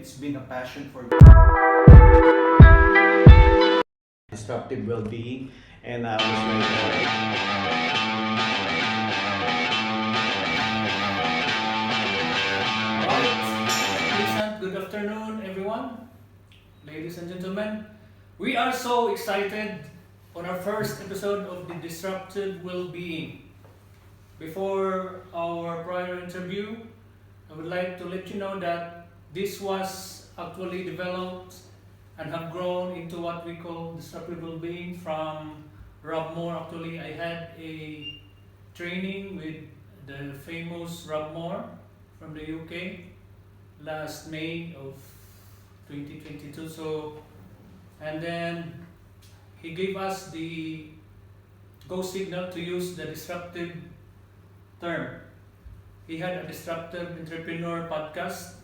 It's been a passion for me. Disruptive well-being, and I was Alright, good afternoon, everyone, ladies and gentlemen. We are so excited on our first episode of the Disruptive Well-being. Before our prior interview, I would like to let you know that this was actually developed and have grown into what we call Disruptive Well-being from Rob Moore. Actually, I had a training with the famous Rob Moore from the UK last May of 2022. And then he gave us the go signal to use the disruptive term. He had a disruptive entrepreneur podcast,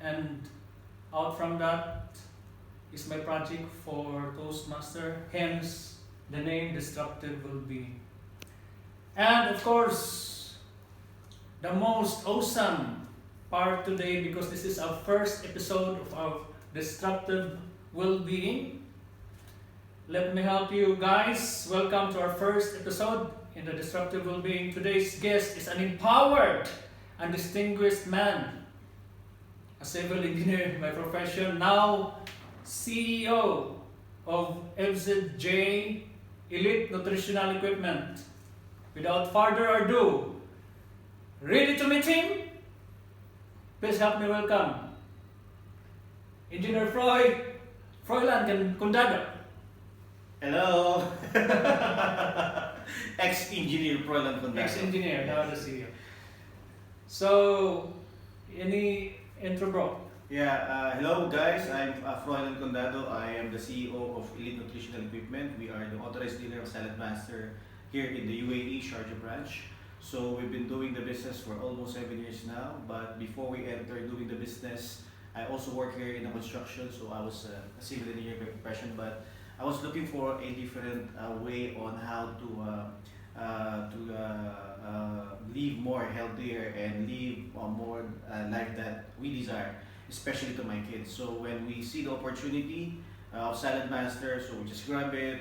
and out from that is my project for Toastmaster, hence the name Disruptive Well-being. And of course, the most awesome part today, because this is our first episode of our Disruptive Well-being. Let me help you guys. Welcome to our first episode in the Disruptive Well-being. Today's guest is an empowered and distinguished man, a civil engineer by profession, now CEO of FZJ Elite Nutritional Equipment. Without further ado, ready to meet him? Please help me welcome Engineer Froilan Condado. hello. Ex-engineer Prolan Condado. Ex-engineer, now the CEO. So, any intro, bro? Yeah, hello guys. I'm Froilan Condado. I am the CEO of Elite Nutritional Equipment. We are the authorized dealer of Salad Master here in the UAE Sharjah branch. So we've been doing the business for almost 7 years now. But before we enter doing the business, I also work here in the construction. So I was a civil engineer by profession, but I was looking for a different way on how to live more healthier and live a more life that we desire, especially to my kids. So when we see the opportunity of Salad Master, so we just grab it,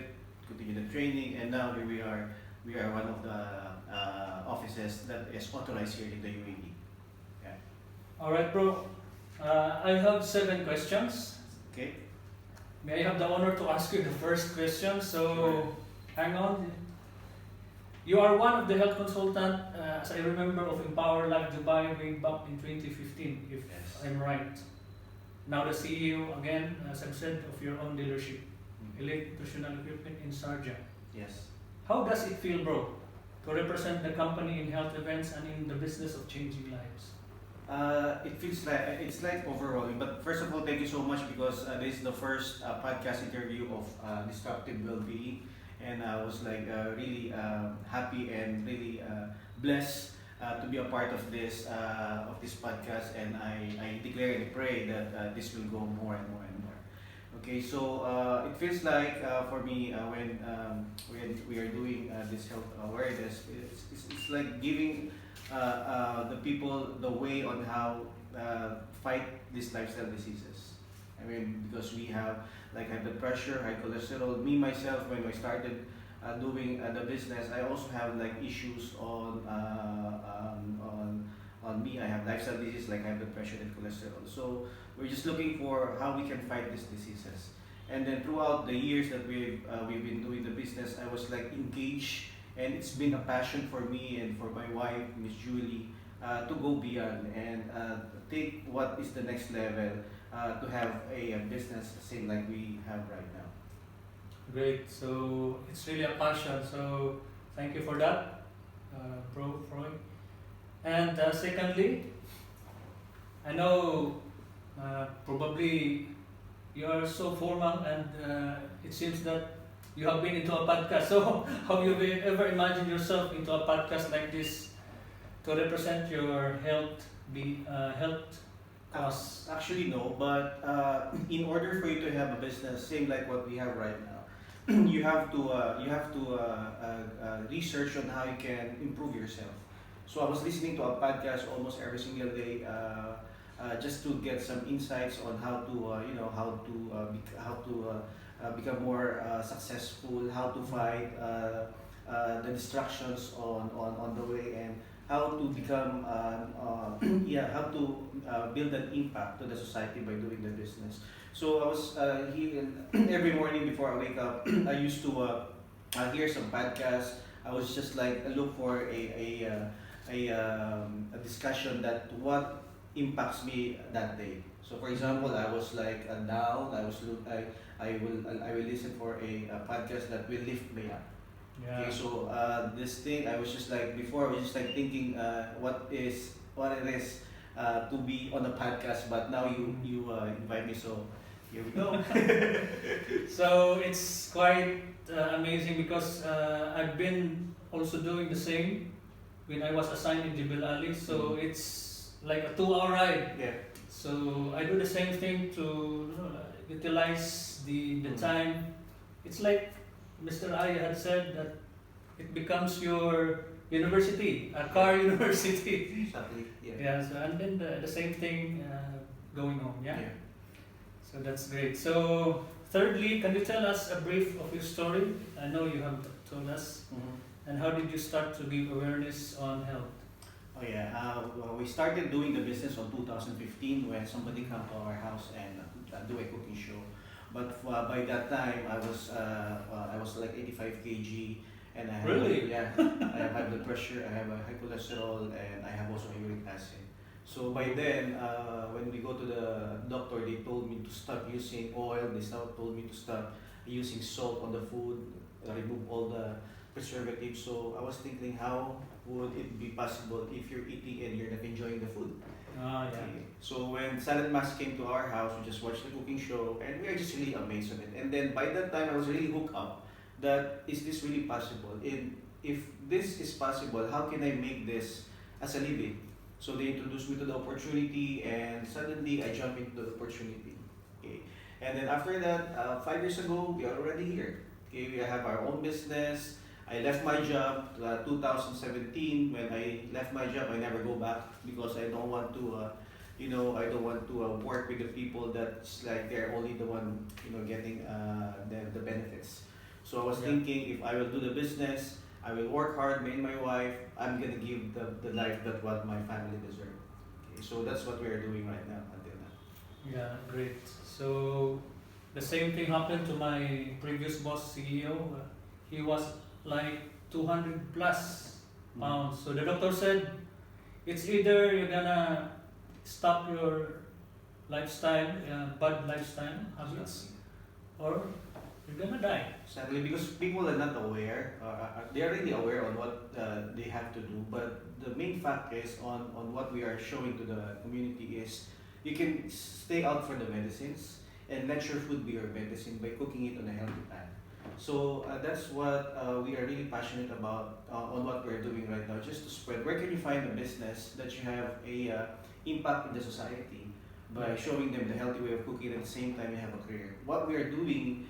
continue the training, and now here we are. We are one of the offices that is authorized here in the UAE. Yeah. All right, bro. I have 7 questions. Okay. May I have the honor to ask you the first question? So, Sure. hang on. You are one of the health consultant, as I remember, of Empower Life Dubai way back in 2015, if Yes. I'm right. Now the CEO, again, as I've said, of your own dealership, Elite Nutritional Equipment in Sharjah. Yes. How does it feel, bro, to represent the company in health events and in the business of changing lives? It feels like it's like overwhelming. But first of all, thank you so much because this is the first podcast interview of Disruptive Well-being, and I was like really happy and really blessed to be a part of this podcast. And I declare and pray that this will go more and more and more. Okay, so it feels like for me when we are doing this health awareness, it's like giving the people the way on how fight these lifestyle diseases. I mean, because we have like high blood pressure, high cholesterol. Me myself, when I started doing the business, I also have like issues on me. I have lifestyle diseases like high blood pressure and cholesterol. So we're just looking for how we can fight these diseases. And then throughout the years that we've been doing the business, I was like engaged, and it's been a passion for me and for my wife, Miss Julie, to go beyond and take what is the next level to have a business same like we have right now. Great. So it's really a passion. So thank you for that, bro, Freud. And secondly, I know probably you are so formal, and it seems that you have been into a podcast. So have you ever imagined yourself into a podcast like this to represent your health cause? Actually, no, but in order for you to have a business same like what we have right now, you have to research on how you can improve yourself. So I was listening to a podcast almost every single day just to get some insights on how to become more successful, how to fight the distractions on the way, and how to become how to build an impact to the society by doing the business. So I was every morning before I wake up, I used to hear some podcasts. I was just like look for a discussion that what impacts me that day. So for example, I was like down. I will listen for a podcast that will lift me up. Yeah. Okay, so this thing I was just like before I was just like thinking what it is to be on a podcast, but now you invite me, so here we go. So it's quite amazing because I've been also doing the same when I was assigned in Jibil Ali. So it's like a 2-hour ride. Yeah. So I do the same thing to utilize the time. It's like Mr. Ay had said that it becomes your university, a car university. Exactly. Yeah. Yeah. So and then the same thing going on. Yeah. Yeah. So that's great. So thirdly, can you tell us a brief of your story? I know you have told us. Mhm. And how did you start to give awareness on health? Oh yeah, well, we started doing the business on 2015 when somebody came to our house and do a cooking show. But by that time, I was like 85 kg, and I have Really? yeah, I have high blood pressure, I have a high cholesterol, and I have also uric acid. So by then, when we go to the doctor, they told me to stop using oil. They told me to stop using salt on the food, remove all the preservatives. So I was thinking, how would it be possible if you're eating and you're not enjoying the food? Ah, yeah. Okay. So when Salad Mass came to our house, we just watched the cooking show, and we are just really amazed at it. And then by that time, I was really hooked up. That is this really possible? And if this is possible, how can I make this as a living? So they introduced me to the opportunity, and suddenly I jumped into the opportunity. Okay. And then after that, 5 years ago, we are already here. Okay, we have our own business. I left my job 2017. When I left my job, I never go back because I don't want to, I don't want to work with the people that's like they're only the one, getting the benefits. So I was thinking, if I will do the business, I will work hard, me and my wife. I'm gonna give the life that what my family deserve. Okay, so that's what we are doing right now until now. Yeah, great. So the same thing happened to my previous boss, CEO. He was like 200 plus pounds. So the doctor said, it's either you're gonna stop your lifestyle, bad lifestyle habits, or you're gonna die. Sadly, because people are not aware, they are really aware on what they have to do, but the main fact is on what we are showing to the community is you can stay out for the medicines and let your food be your medicine by cooking it on a healthy pan. So that's what we are really passionate about on what we're doing right now, just to spread. Where can you find a business that you have a impact in the society by showing them the healthy way of cooking, at the same time you have a career? What we are doing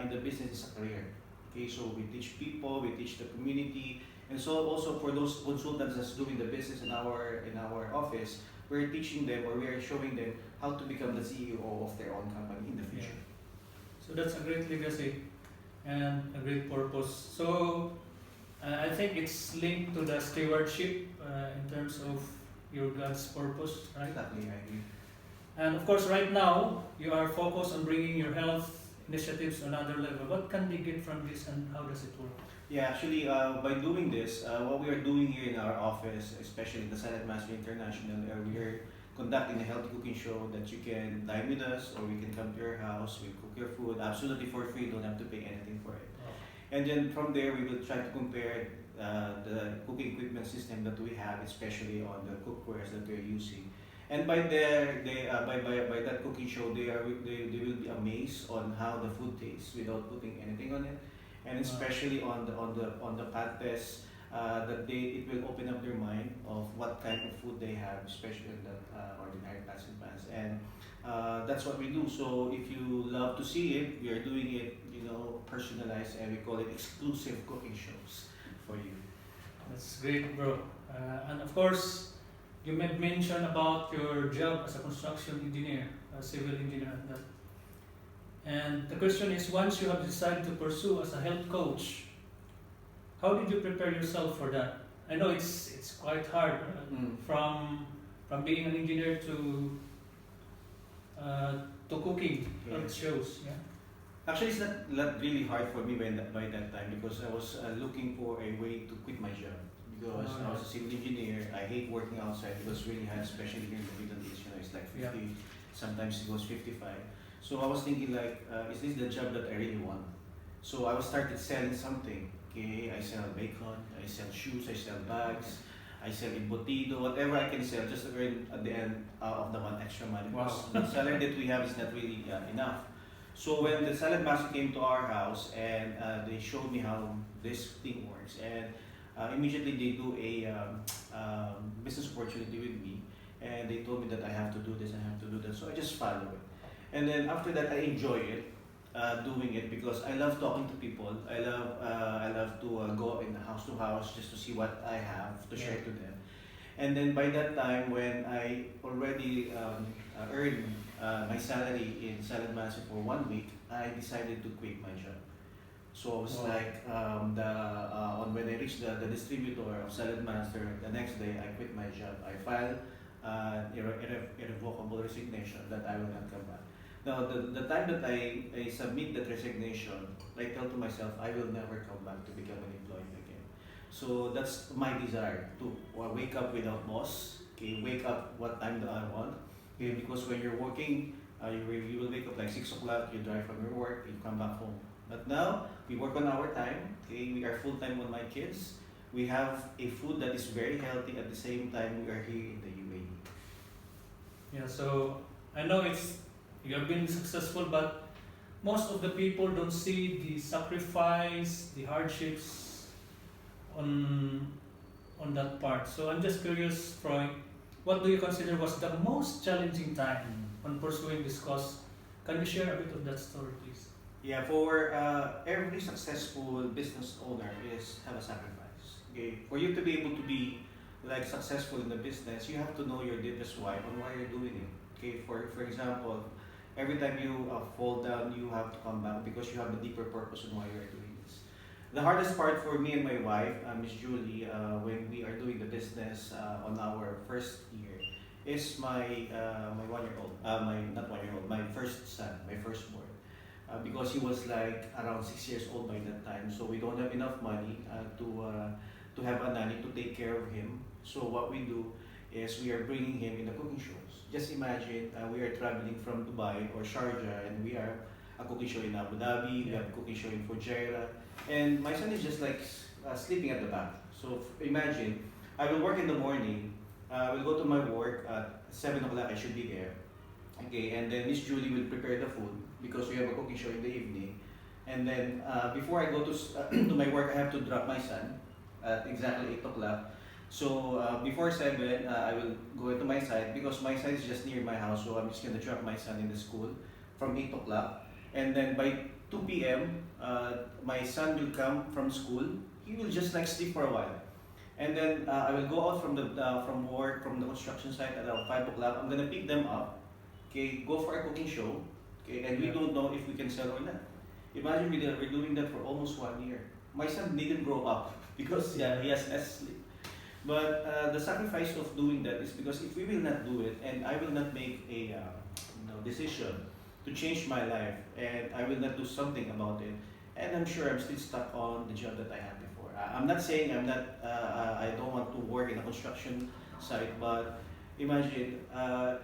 in the business is a career. Okay, so we teach people, we teach the community, and so also for those consultants that's doing the business in our office, we're teaching them, or we are showing them how to become the CEO of their own company in the future. So that's a great legacy and a great purpose. So I think it's linked to the stewardship in terms of your God's purpose, right? Exactly, I agree. And of course, right now you are focused on bringing your health initiatives to another level. What can they get from this, and how does it work? Yeah, actually, by doing this, what we are doing here in our office, especially the Salad Master International, we are conducting a healthy cooking show that you can dine with us, or we can come to your house, we cook your food absolutely for free, don't have to pay anything for it. And then from there, we will try to compare the cooking equipment system that we have, especially on the cookwares that we're using. And by that cooking show, they will be amazed on how the food tastes without putting anything on it, and especially on the pad test, it will open up their mind of what kind of food they have, especially in the ordinary pots and pans. And that's what we do. So if you love to see it, we are doing it, personalized, and we call it exclusive cooking shows for you. That's great, bro. And of course, you made mention about your job as a construction engineer, a civil engineer at that. And the question is, once you have decided to pursue as a health coach, how did you prepare yourself for that? I know it's quite hard from being an engineer to cooking health shows. Yeah. Actually, it's not really hard for me by that time because I was looking for a way to quit my job. Because I was a civil engineer, I hate working outside because it's really hard, especially here in the Middle East. You know, it's like 50, sometimes it goes 55. So I was thinking like, is this the job that I really want? So I was started selling something. Okay, I sell bacon, I sell shoes, I sell bags, I sell embutido, whatever I can sell, just to earn at the end of the month extra money. Because the salary that we have is not really enough. So when the salad master came to our house and they showed me how this thing works, and immediately they do a business opportunity with me, and they told me that I have to do this, I have to do that. So I just followed it, and then after that I enjoy it, doing it because I love talking to people. I love to go in house to house just to see what I have to share to them. And then by that time, when I already earned my salary in Salad Master for 1 week, I decided to quit my job. So I was like, when I reached the distributor of Salad Master, the next day I quit my job. I filed irrevocable resignation that I will not come back. Now, the time that I submit that resignation, I tell to myself, I will never come back to become an employee again. So that's my desire, to wake up without boss, okay, wake up what time that I want. Okay, because when you're working, you will wake up like 6 o'clock, you drive from your work, you come back home. But now, we work on our time, okay, we are full-time on my kids. We have a food that is very healthy at the same time we are here in the UAE. Yeah, so I know you have been successful, but most of the people don't see the sacrifice, the hardships on that part. So I'm just curious, Troy, what do you consider was the most challenging time on pursuing this cause? Can you share a bit of that story, please? Yeah, for every successful business owner is have a sacrifice. Okay, for you to be able to be like successful in the business, you have to know your deepest why on why you're doing it. Okay, for example, every time you fall down, you have to come back because you have a deeper purpose on why you're doing this. The hardest part for me and my wife, Miss Julie, when we are doing the business on our first year, is my 1-year-old, my first son, my firstborn. Because he was like around 6 years old by that time, so we don't have enough money to have a nanny to take care of him. So what we do is we are bringing him in the cooking shows. Just imagine we are traveling from Dubai or Sharjah, and we are a cooking show in Abu Dhabi, we have a cooking show in Fujairah, and my son is just like sleeping at the back. So imagine, I will work in the morning, I will go to my work at 7 o'clock, I should be there. Okay, and then Miss Julie will prepare the food because we have a cooking show in the evening. And then before I go to my work, I have to drop my son at exactly 8 o'clock. So before 7, I will go into my site because my site is just near my house. So I'm just going to drop my son in the school from 8 o'clock. And then by 2 p.m., my son will come from school. He will just like sleep for a while. And then I will go out from work, from the construction site at around 5 o'clock. I'm going to pick them up, okay, go for a cooking show, okay, and we don't know if we can sell or not. Imagine we're doing that for almost 1 year. My son didn't grow up because he has less sleep. But the sacrifice of doing that is because if we will not do it, and I will not make a decision to change my life, and I will not do something about it, and I'm sure I'm still stuck on the job that I had before. I'm not saying I don't want to work in a construction site, but imagine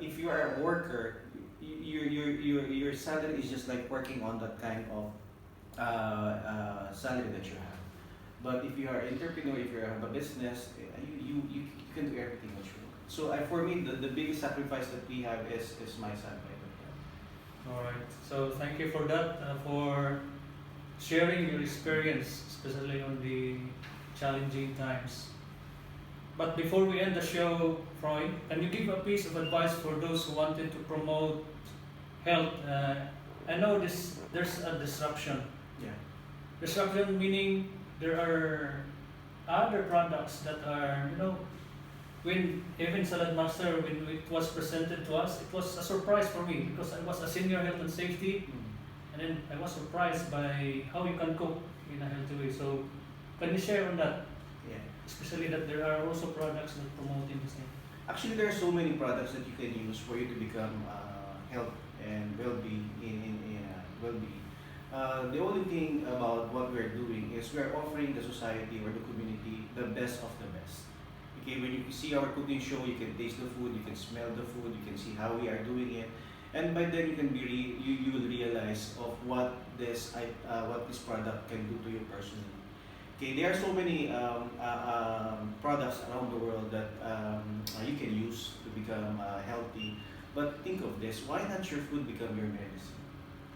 if you are a worker, your salary is just like working on that kind of salary that you have. But if you are an entrepreneur, if you have a business, you can do everything what you want. So for me, the biggest sacrifice that we have is my son. All right. So thank you for that, for sharing your experience, especially on the challenging times. But before we end the show, Troy, can you give a piece of advice for those who wanted to promote health? I know there's a disruption. Yeah. Disruption meaning there are other products that are when even Salad Master, when it was presented to us, it was a surprise for me because I was a senior health and safety, and then I was surprised by how you can cook in a healthy way. So, can you share on that? Yeah. Especially that there are also products that promoting the same. Actually, there are so many products that you can use for you to become health and well-being in well-being. The only thing about what we're doing is we're offering the society or the community the best of the best. Okay, when you see our cooking show, you can taste the food, you can smell the food, you can see how we are doing it, and by then you can you will realize of what this product can do to you personally. Okay, there are so many products around the world that you can use to become healthy. But think of this: why not your food become your medicine?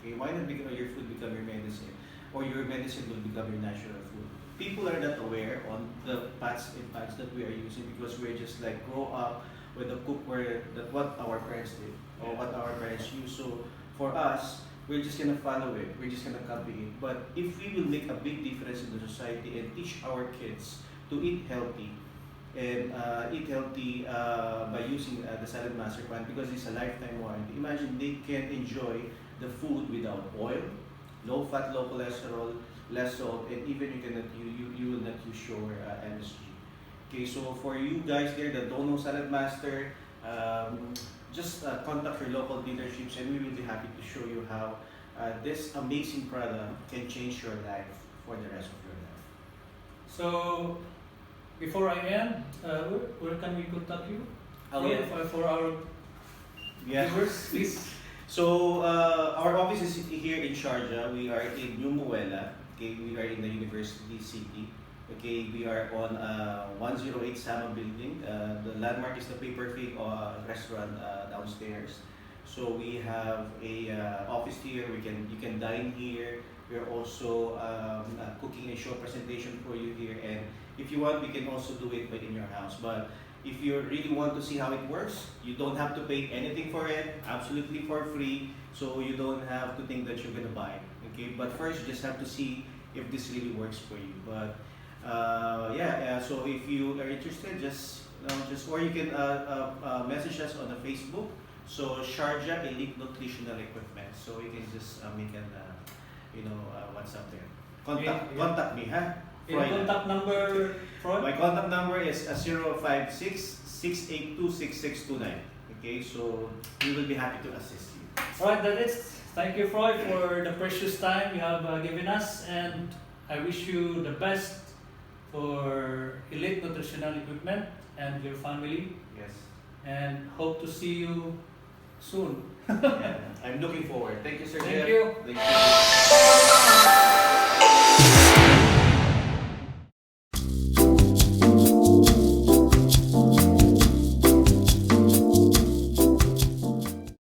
Okay, why not your food become your medicine, or your medicine will become your natural food? People are not aware on the pots and pans that we are using because we're just like grow up with the cookware that what our parents did or what our parents use. So for us, we're just gonna follow it. We're just gonna copy it. But if we will make a big difference in the society and teach our kids to eat healthy and by using the Salad Master Plan because it's a lifetime warranty. Imagine they can enjoy the food without oil, low fat, low cholesterol, less salt, and even you will not use your MSG. Okay, so for you guys there that don't know Salad Master, just contact your local dealerships and we will be happy to show you how this amazing product can change your life for the rest of your life. So, before I end, where can we contact you? For our viewers, please. So our office is here in Sharjah. We are in New Muela. Okay, we are in the University City. Okay, we are on 108 Sama building. The landmark is the Paper Fig restaurant downstairs. So we have a office here. You can dine here. We are also cooking a show presentation for you here. And if you want, we can also do it in your house. But if you really want to see how it works, you don't have to pay anything for it. Absolutely for free. So you don't have to think that you're gonna buy. Okay, but first you just have to see if this really works for you. But so if you are interested, just or you can message us on the Facebook. So Sharjah Elite Nutritional Equipment. So you can just make an WhatsApp there. Contact me, huh? Your contact number, Freud? My contact number is 056-682-6629. Okay, so we will be happy to assist you. Alright, that is. Thank you, Freud, for the precious time you have given us, and I wish you the best for Elite Nutritional Equipment and your family. Yes. And hope to see you soon. Yeah, I'm looking forward. Thank you, sir. Thank Jeff. you. Thank you.